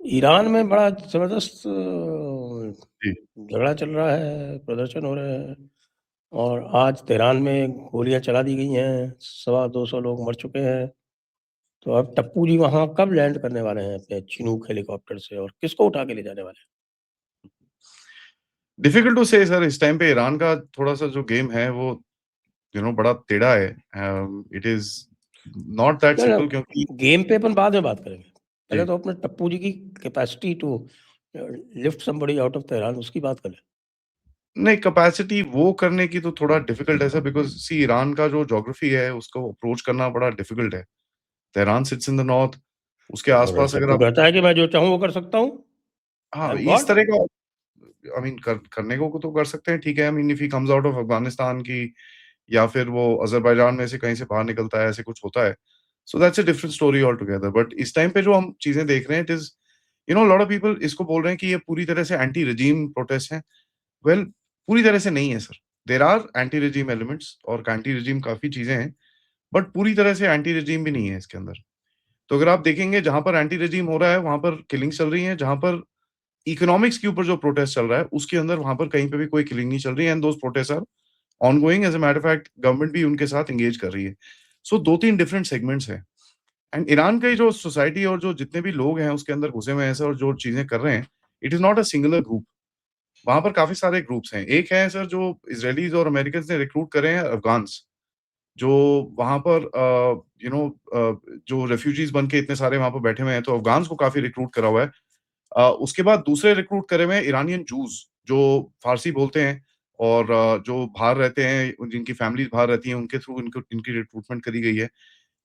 Iran में बड़ा ज़बरदस्त जी। झगड़ा चल रहा है, प्रदर्शन हो रहे हैं और आज तेहरान में गोलियाँ चला दी गई हैं, सवा 200 लोग मर चुके हैं। तो अब टप्पू जी वहाँ कब लैंड करने वाले हैं अपने चिनूक हेलीकॉप्टर से और किसको उठा के ले जाने वाले हैं? डिफिकल्ट टू से सर, इस टाइम पे ईरान का थोड़ा-सा जो गेम है वो बड़ा टेढ़ा है। इट इज़ नॉट दैट ना, ना, सिंपल क्योंकि गेम पे अपन बाद में बात करेंगे। पहले जी। तो अपने टप्पू जी की capacity to lift somebody out of Tehran उसकी बात करें। नहीं, कैपेसिटी वो करने की तो थोड़ा डिफिकल्ट है सर, बिकॉज़ सी ईरान का जो ज्योग्राफी है उसको अप्रोच करना बड़ा डिफिकल्ट है। Tehran sits in the north, उसके और आस-पास अगर टप्पू आप कहता है कि मैं जो चाहूँ वो कर सकता हूँ, आई हाँ, एम इस गॉड। तरह का आई मीन करने को तो कर सकते हैं, ठीक है। I mean if he comes out of Afghanistan की या फिर वो अज़रबैजान में से कहीं से बाहर निकलता है, ऐसे कुछ होता है। So that's a different story all together. But इस टाइम पे जो हम चीज़ें देख रहे हैं, it is lot of people इसको बोल रहे हैं कि ये पूरी तरह से एंटी रेजिम प्रोटेस्ट है। वेल, पूरी तरह से नहीं है sir. There are anti regime elements और एंटी रेजिम काफ़ी चीज़ें हैं, बट पूरी तरह से एंटी रेजिम भी नहीं है इसके अंदर। तो अगर आप देखेंगे जहाँ पर एंटी रेजिम हो रहा है, वहाँ पर किलिंग्स चल रही हैं, जहाँ पर इकोनॉमिक्स के ऊपर जो प्रोटेस्ट चल रहा है, उसके अंदर वहाँ पर कहीं पे भी कोई किलिंग नहीं चल रही है and those protest are ongoing. As a matter of fact government भी उनके साथ एंगेज कर रही है। सो 2-3 डिफरेंट सेगमेंट्स हैं एंड ईरान की जो सोसाइटी और जो जितने भी लोग हैं उसके अंदर घुसे हुए हैं सर और जो चीज़ें कर रहे हैं, it is not a singular group. वहाँ पर काफ़ी सारे ग्रुप्स हैं। एक है सर जो इज़राइलीज़ और अमेरिकन्स ने रिक्रूट करे हैं अफ़गान्स, जो वहाँ पर जो रेफ्यूजीज़ बन के इतने सारे वहाँ पर बैठे हुए हैं, तो अफ़गान्स को काफ़ी रिक्रूट करा हुआ है। उसके बाद दूसरे रिक्रूट करे हुए हैं ईरानियन जूस, जो फ़ारसी बोलते हैं और जो बाहर रहते हैं, जिनकी फैमिलीज़ बाहर रहती हैं, उनके थ्रू इनको इनकी रिक्रूटमेंट करी गई है।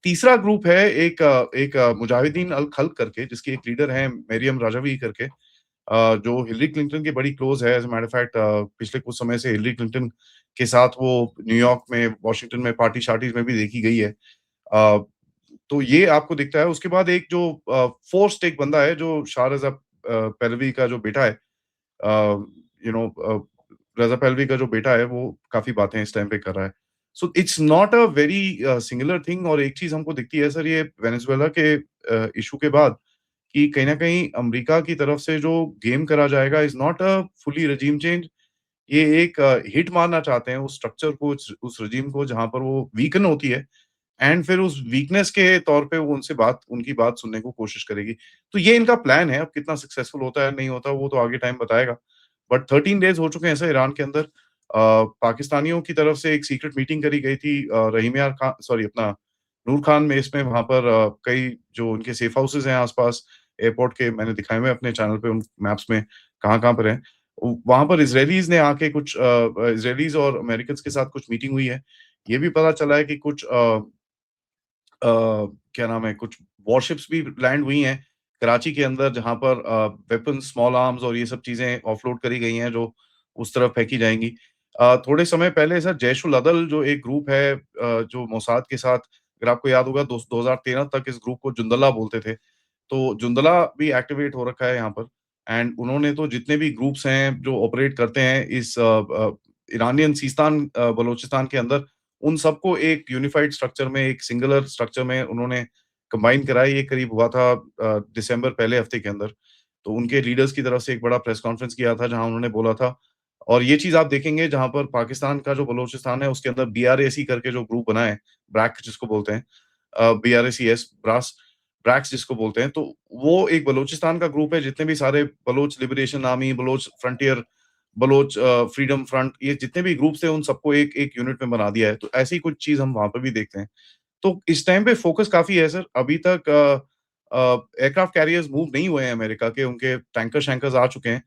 तीसरा ग्रुप है एक मुजाहिदीन अल खल्क करके, जिसकी एक लीडर है मरियम रजावी करके, जो हिलरी क्लिंटन की बड़ी क्लोज़ है। As a matter of fact पिछले कुछ समय से हिलरी क्लिंटन के साथ वो न्यूयॉर्क में, वॉशिंगटन में पार्टी-शार्टीज़ में भी देखी गई है। अ, तो ये आपको दिखता है। उसके बाद एक जो फोर्स्ड एक बंदा है जो शाह रज़ा पहलवी का जो बेटा है, यू नो रज़ा पहलवी का जो बेटा है वो काफ़ी बातें इस टाइम पे कर रहा है। So it's not a very singular thing. और एक चीज़ हमको दिखती है सर, ये वेनेज़ुएला के इश्यू के बाद, कि कहीं न कहीं अमेरिका की तरफ से जो गेम करा जाएगा is not a fully regime change. ये एक हिट मारना चाहते हैं उस स्ट्रक्चर को, उस रेजिम को जहाँ पर वो वीकन होती है एंड फिर उस वीकनेस के तौर पे वो उनकी बात सुनने को कोशिश करेगी। तो ये इनका प्लान है। अब कितना सक्सेसफुल होता है, नहीं होता, वो तो आगे टाइम बताएगा। बट 13 डेज़ हो चुके हैं सर ईरान के अंदर। पाकिस्तानियों की तरफ से एक सीक्रेट मीटिंग करी गई थी रहीम यार खान, सॉरी अपना नूर खान में, इसमें वहाँ पर कई जो उनके सेफ हाउसेज़ हैं आस-पास एयरपोर्ट के, मैंने दिखाए हुए हैं अपने चैनल पे उन मैप्स में कहाँ-कहाँ पर हैं। वहाँ पर इज़राइलीज़ ने आके कुछ इज़राइलीज़ और अमेरिकन्स के साथ कुछ मीटिंग हुई है। ये भी पता चला है कि कुछ क्या नाम है, कुछ वॉरशिप्स भी लैंड हुई हैं कराची के अंदर, जहाँ पर वेपन्स, स्मॉल आर्म्स और ये सब चीज़ें ऑफलोड करी गई हैं, जो उस तरफ फेंकी जाएँगी। थोड़े समय पहले सर जैश उल अदल जो एक ग्रुप है, जो मोसाद के साथ, अगर आपको याद होगा 2013 तक इस ग्रुप को जुंदला बोलते थे। तो जुंदला भी एक्टिवेट हो रखा है यहाँ पर एंड उन्होंने तो जितने भी ग्रुप्स हैं जो ऑपरेट करते हैं इस ईरानियन सीस्तान बलूचिस्तान के अंदर, उन सबको एक यूनिफाइड स्ट्रक्चर में, एक सिंगुलर स्ट्रक्चर में उन्होंने कंबाइन करा है। ये करीब हुआ था दिसंबर पहले हफ्ते के अंदर। तो उनके लीडर्स की तरफ से एक बड़ा प्रेस कॉन्फ्रेंस किया था जहाँ उन्होंने बोला था, और ये चीज़ आप देखेंगे जहाँ पर पाकिस्तान का जो बलूचिस्तान है उसके अंदर बीआरएसी करके जो ग्रुप बना है, ब्रैक जिसको बोलते हैं, बीआरएसीएस, ब्रैक्स जिसको बोलते हैं, तो वो एक बलूचिस्तान का ग्रुप है। जितने भी सारे Baloch liberation army, Baloch frontier, Baloch freedom front, ये जितने भी ग्रुप्स थे उन सबको एक एक यूनिट में बना दिया है। तो ऐसी ही कुछ चीज़ हम वहाँ पे भी देखते हैं। तो इस टाइम पे फ़ोकस काफ़ी है सर। अभी तक एयरक्राफ्ट कैरियर्स मूव नहीं हुए हैं अमेरिका के, उनके टैंकर-शैंकर्स आ चुके हैं।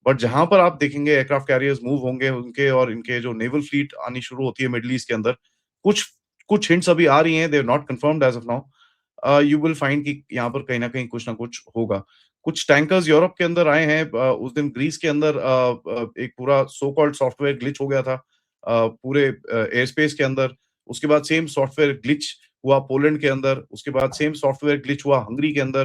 बट जहाँ पर आप देखेंगे एयरक्राफ्ट कैरियर्स मूव होंगे उनके, और इनके जो नेवल फ्लीट आनी शुरू होती है मिडल ईस्ट के अंदर, कुछ कुछ हिंट्स अभी आ रही हैं, they are not confirmed as of now. You will find कि यहाँ पर कहीं न कहीं कुछ ना कुछ होगा। कुछ टैंकर्स यूरोप के अंदर आए हैं। उस दिन ग्रीस के अंदर एक पूरा सो कॉल्ड सॉफ्टवेयर ग्लिच हो गया था पूरे एयर स्पेस के अंदर। उसके बाद सेम सॉफ्टवेयर ग्लिच हुआ पोलैंड के अंदर, उसके बाद सेम सॉफ्टवेयर ग्लिच हुआ हंगरी के अंदर।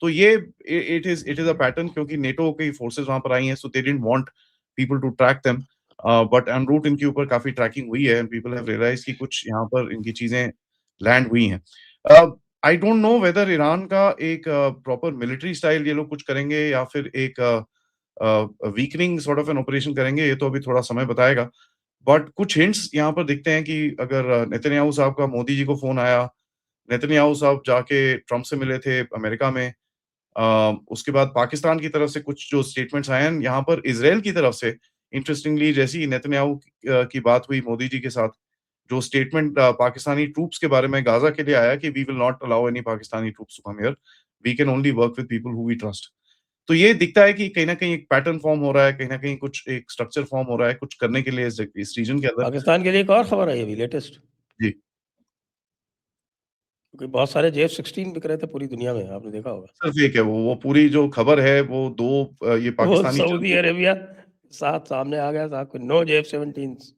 तो ये इट इज़ अ पैटर्न, क्योंकि नेटो की फोर्सेस वहाँ पर आई हैं, so they didn't want people to track them. But en route इनके ऊपर काफ़ी ट्रैकिंग हुई है एंड पीपल हैव रियलाइज्ड कि कुछ यहाँ पर इनकी चीज़ें लैंड हुई हैं। I don't know whether Iran का एक प्रॉपर मिलिट्री स्टाइल ये लोग कुछ करेंगे या फिर एक weakening sort of an operation करेंगे, ये तो अभी थोड़ा समय बताएगा। बट कुछ हिंट्स यहाँ पर दिखते हैं कि अगर नेतन्याहू साहब का मोदी जी को फ़ोन आया, नेतन्याहू साहब जाके ट्रम्प से मिले थे अमेरिका में। उसके बाद पाकिस्तान की तरफ से कुछ जो स्टेटमेंट्स आए हैं, यहाँ पर इज़राइल की तरफ से इंटरेस्टिंगली जैसे ही नेतन्याहू की बात हुई मोदी जी के साथ, जो स्टेटमेंट पाकिस्तानी ट्रूप्स के बारे में गाज़ा के लिए आया कि we will not allow any Pakistani troops to come here, we can only work with people who we trust. तो ये दिखता है कि कहीं न कहीं एक पैटर्न फ़ॉर्म हो रहा है, कहीं न कहीं कुछ एक स्ट्रक्चर फ़ॉर्म हो रहा है, कुछ करने के लिए इस रीजन के अंदर। पाकिस्तान के लिए एक और खबर आई अभी लेटेस्ट, जी। क्योंकि बहुत सारे F-16 बिक रहे थे पूरी दुनिया में, आपने देखा होगा। सिर्फ एक है वो पूरी जो खबर है वो 2 ये वो पाकिस्तानी सऊदी चल अरेबिया साथ सामने आ गया था, नो F-17s।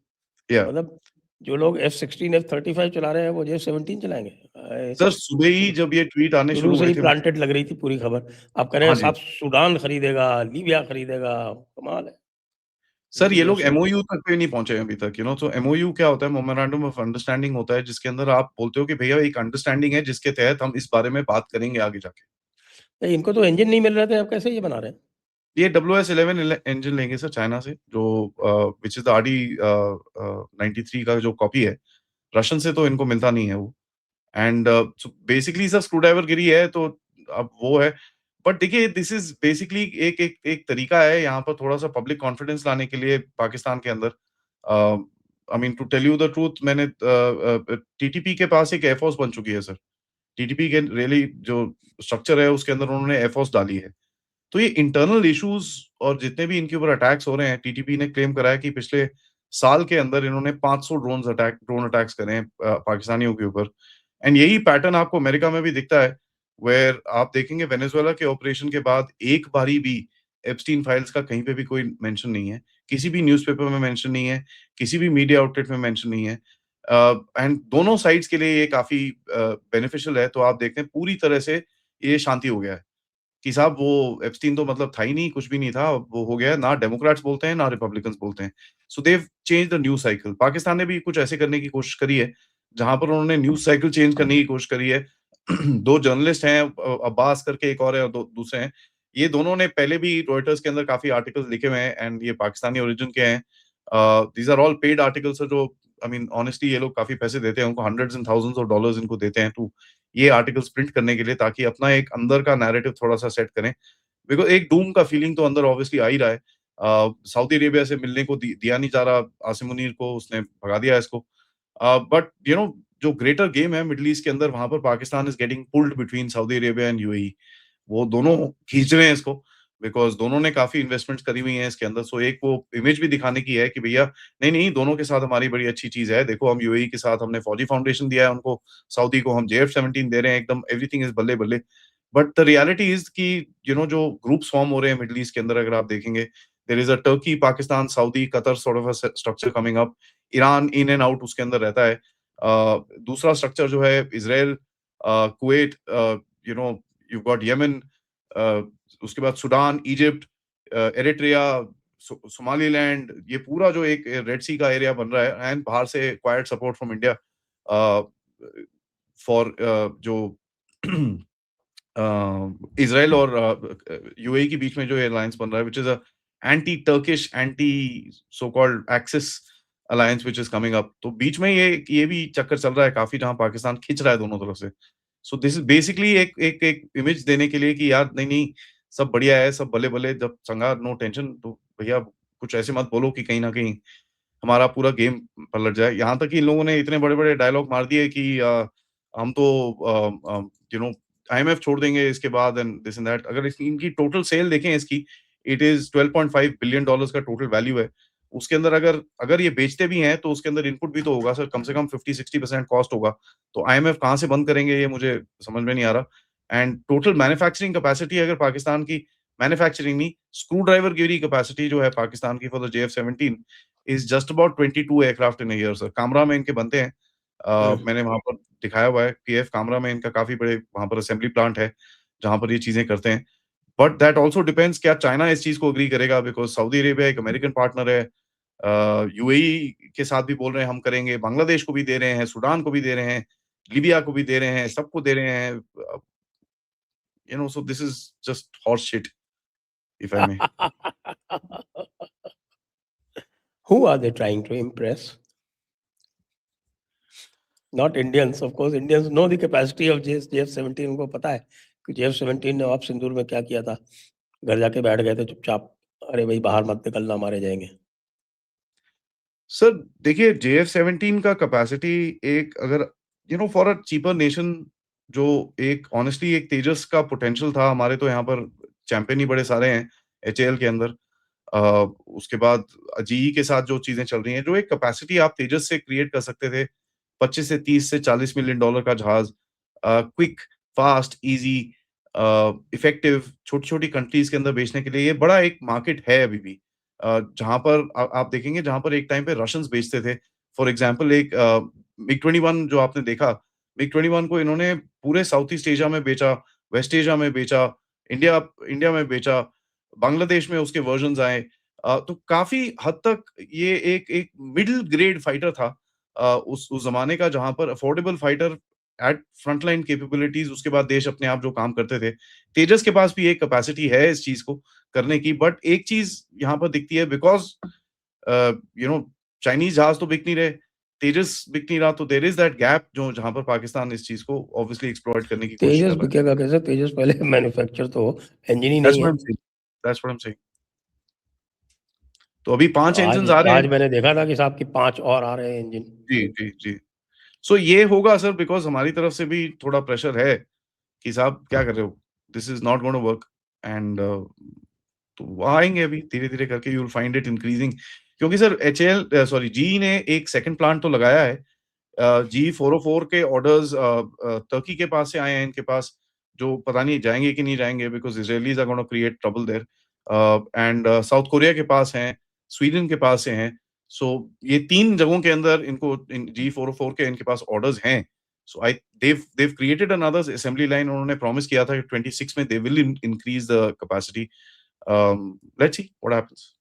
या मतलब जो लोग F-16, F-35 चला रहे हैं, वो F-17 चलाएँगे। सर सुबह ही जब ये ट्वीट आने शुरू शुरू से हुए ही थे प्लांटेड लग रही थी पूरी खबर। आप कह रहे हैं हाँ जी। साहब सूडान खरीदेगा, लीबिया खरीदेगा, कमाल है। सर ये पूरी लोग F-17 एमओयू तक पे नहीं पहुँचे अभी तक, तो एमओयू क्या होता है? मेमोरेंडम ऑफ अंडरस्टैंडिंग होता है, जिसके अंदर आप बोलते हो कि भैया एक अंडरस्टैंडिंग है जिसके तहत हम इस बारे में बात करेंगे आगे जाके। इनको तो इंजन नहीं मिल रहे थे, अब कैसे ये बना रहे हैं? ये WS-11 इंजन लेंगे सर चाइना से, जो व्हिच इज़ द आरडी 93 का जो कॉपी है, रशियन से तो इनको मिलता नहीं है वो। And so basically sir screwdriver गिरी है तो अब वो है। बट देखिए दिस इज़ बेसिकली एक एक एक तरीका है यहाँ पर थोड़ा-सा पब्लिक कॉन्फिडेंस लाने के लिए पाकिस्तान के अंदर। I mean to tell you the truth, मैंने टीटीपी के पास एक एयरफोर्स बन चुकी है सर। टीटीपी के रियली जो स्ट्रक्चर है उसके अंदर उन्होंने एयरफोर्स डाली है। तो ये इंटरनल इश्यूज़ और जितने भी इनके ऊपर अटैक्स हो रहे हैं, टीटीपी ने क्लेम करा है कि पिछले साल के अंदर इन्होंने 500 ड्रोन अटैक्स करे हैं पाकिस्तानियों के ऊपर। एंड यही पैटर्न आपको अमेरिका में भी दिखता है, वेयर आप देखेंगे वेनेजुएला के ऑपरेशन के बाद एक बारी भी एप्स्टीन फाइल्स का कहीं पे भी कोई मेंशन नहीं है। किसी भी न्यूज़पेपर में मेंशन नहीं है, किसी भी मीडिया आउटलेट में मेंशन नहीं है। एंड दोनों साइड्स के लिए ये काफ़ी बेनिफिशियल है। तो आप देखते हैं पूरी तरह से ये शांति हो गया है। कि साहब वो एप्स्टीन तो मतलब था ही नहीं, कुछ भी नहीं था, वो हो गया। ना डेमोक्रेट्स बोलते हैं, ना रिपब्लिकन्स बोलते हैं। So they have changed the news cycle. Pakistan ने भी कुछ ऐसे करने की कोशिश करी है, जहाँ पर उन्होंने न्यूज़ साइकिल चेंज करने की कोशिश करी है। 2 जर्नलिस्ट हैं, अब्बास करके एक और है और दो दूसरे हैं। ये दोनों ने पहले भी रॉयटर्स के अंदर काफ़ी आर्टिकल्स लिखे हुए हैं एंड ये पाकिस्तानी ओरिजिन के हैं। These are all paid articles जो आई मीन ऑनेस्टली ये लोग काफ़ी पैसे देते हैं, उनको hundreds and thousands of dollars इनको देते हैं टू ये आर्टिकल्स प्रिंट करने के लिए, ताकि अपना एक अंदर का नैरेटिव थोड़ा-सा सेट करें। बिकॉज़ एक डूम का फीलिंग तो अंदर ऑब्वियसली आ ही रहा है। सऊदी अरेबिया से मिलने को दिया नहीं जा रहा आसिम मुनीर को, उसने भगा दिया इसको। बट जो ग्रेटर गेम है मिडल ईस्ट के अंदर, वहाँ पर Pakistan is getting pulled between Saudi Arabia and UAE. वो दोनों खींच रहे हैं इसको, बिकॉज़ दोनों ने काफ़ी इन्वेस्टमेंट्स करी हुई हैं इसके अंदर। सो एक वो इमेज भी दिखाने की है कि भैया नहीं, दोनों के साथ हमारी बड़ी अच्छी चीज़ है। देखो हम यूएई के साथ हमने फौजी फाउंडेशन दिया है उनको, सऊदी को हम JF-17 दे रहे हैं, एकदम एवरीथिंग इज़ बल्ले-बल्ले। बट द रियलिटी इज़ कि जो ग्रुप्स फॉर्म हो रहे हैं मिडल ईस्ट के अंदर, अगर आप देखेंगे, there is a Turkey, Pakistan, Saudi, Qatar sort of a structure coming up. Iran in and out उसके अंदर रहता है। दूसरा स्ट्रक्चर जो है Israel, Kuwait, you know you got Yemen, uh, उसके बाद सूडान, इजिप्ट, एरिट्रिया, सोमालीलैंड, ये पूरा जो एक रेड सी का एरिया बन रहा है एंड बाहर से quite support from India for जो इज़राइल और यूएई के बीच में जो अलायंस बन रहा है, which is a anti Turkish, anti so called axis alliance which is coming up. तो बीच में ये भी चक्कर चल रहा है काफ़ी, जहाँ पाकिस्तान खींच रहा है दोनों तरफ से। सो दिस इज़ बेसिकली एक एक एक इमेज देने के लिए कि यार नहीं, सब बढ़िया है, सब भले-भले, जब चंगा, नो टेंशन। तो भैया कुछ ऐसे मत बोलो कि कहीं न कहीं हमारा पूरा गेम पलट जाए। यहाँ तक कि इन लोगों ने इतने बड़े-बड़े डायलॉग मार दिए कि हम तो यू नो आईएमएफ छोड़ देंगे इसके बाद एंड दिस एंड दैट। अगर इनकी टोटल सेल देखें इसकी, इट इज़ $12.5 बिलियन का टोटल वैल्यू है। उसके अंदर अगर अगर ये बेचते भी हैं, तो उसके अंदर इनपुट भी तो होगा सर, कम से कम 50-60% कॉस्ट होगा। तो आईएमएफ कहाँ से बंद करेंगे, ये मुझे समझ में नहीं आ रहा। एंड टोटल मैन्युफैक्चरिंग कैपेसिटी अगर पाकिस्तान की, मैन्युफैक्चरिंग नहीं, स्क्रू ड्राइवर गियरी कैपेसिटी जो है पाकिस्तान की for the JF-17 is just about 22 aircraft in a year sir. Kamra में इनके बनते हैं। हुँ, मैंने वहाँ पर दिखाया हुआ है, पीएफ कामरा में इनका काफ़ी बड़े वहाँ पर असेंबली प्लांट है, जहाँ पर ये चीज़ें करते हैं। बट दैट आल्सो डिपेंड्स, क्या चाइना इस चीज़ को एग्री करेगा, बिकॉज़ सऊदी अरेबिया एक अमेरिकन पार्टनर है। यूएई के साथ भी बोल रहे हैं हम करेंगे, बांग्लादेश को भी दे रहे हैं, सूडान को भी दे रहे हैं। लीबिया को भी दे रहे हैं, सबको दे रहे हैं, so this is just horse shit, if I may. Who are they trying to impress? Not Indians, of course. Indians know the capacity of JF-17. उनको पता है कि JF-17 ने ऑप सिंदूर में क्या किया था. घर जाके बैठ गए थे चुपचाप. अरे भाई बाहर मत निकलना, मारे जाएंगे. सर देखिए, JF-17 का कैपेसिटी एक अगर फॉर अ चीपर नेशन, जो एक ऑनेस्टली एक तेजस का पोटेंशियल था. हमारे तो यहाँ पर चैंपियन ही बड़े सारे हैं HAL के अंदर. उसके बाद GE के साथ जो चीजें चल रही हैं, जो एक कैपेसिटी आप तेजस से क्रिएट कर सकते थे, 25 से 30 से 40 मिलियन डॉलर का जहाज, क्विक, फास्ट, इजी, इफेक्टिव, छोटी-छोटी कंट्रीज के अंदर बेचने के लिए ये बड़ा एक मार्केट है अभी भी. जहां पर आप देखेंगे, जहां पर एक टाइम पे रशियंस बेचते थे. फॉर एग्जांपल एक MiG-21 जो आपने देखा, MiG-21 को इन्होंने पूरे साउथ ईस्ट एशिया में बेचा, वेस्ट एशिया में बेचा, इंडिया इंडिया में बेचा, बांग्लादेश में उसके वर्जन्स आए. तो काफी हद तक ये एक एक मिडिल ग्रेड फाइटर था उस जमाने का, जहां पर affordable fighter at frontline capabilities. उसके बाद देश अपने आप जो काम करते थे. तेजस के पास भी एक कैपेसिटी है इस चीज को करने की. बट एक चीज यहाँ पर दिखती है, बिकॉज चाइनीज जहाज तो बिक नहीं रहे, तेजस बिक नहीं रहा, तो देयर इज दैट गैप जो जहां पर पाकिस्तान इस चीज को ऑब्वियसली एक्सप्लॉइट करने की कोशिश तेजस कर रहा है. बिकेगा कैसे? तेजस पहले मैन्युफैक्चर तो इंजन ही That's नहीं what है. I'm saying. That's what I'm saying. तो अभी 5 आज इंजन आ रहे आज हैं. मैंने देखा था कि साहब की 5 और आ रहे हैं इंजन. जी, जी, जी. सो ये होगा सर, बिकॉज़ हमारी तरफ से भी थोड़ा प्रेशर है कि साहब क्या कर रहे हो? This is not gonna work. And तो वो आएँगे अभी धीरे-धीरे करके, you will find it increasing. क्योंकि सर GE ने एक सेकंड प्लांट तो लगाया है. GE-404 के ऑर्डर्स तुर्की के पास से आए हैं इनके पास, जो पता नहीं जाएँगे कि नहीं जाएँगे, because Israelis are gonna create trouble there. And South Korea के पास हैं, स्वीडन के पास से हैं. सो ये 3 जगहों के अंदर इनको GE-404 के इनके पास ऑर्डर्स हैं. सो they've created another assembly line. उन्होंने प्रॉमिस किया था कि 26 में they will increase the capacity. Let's see what happens.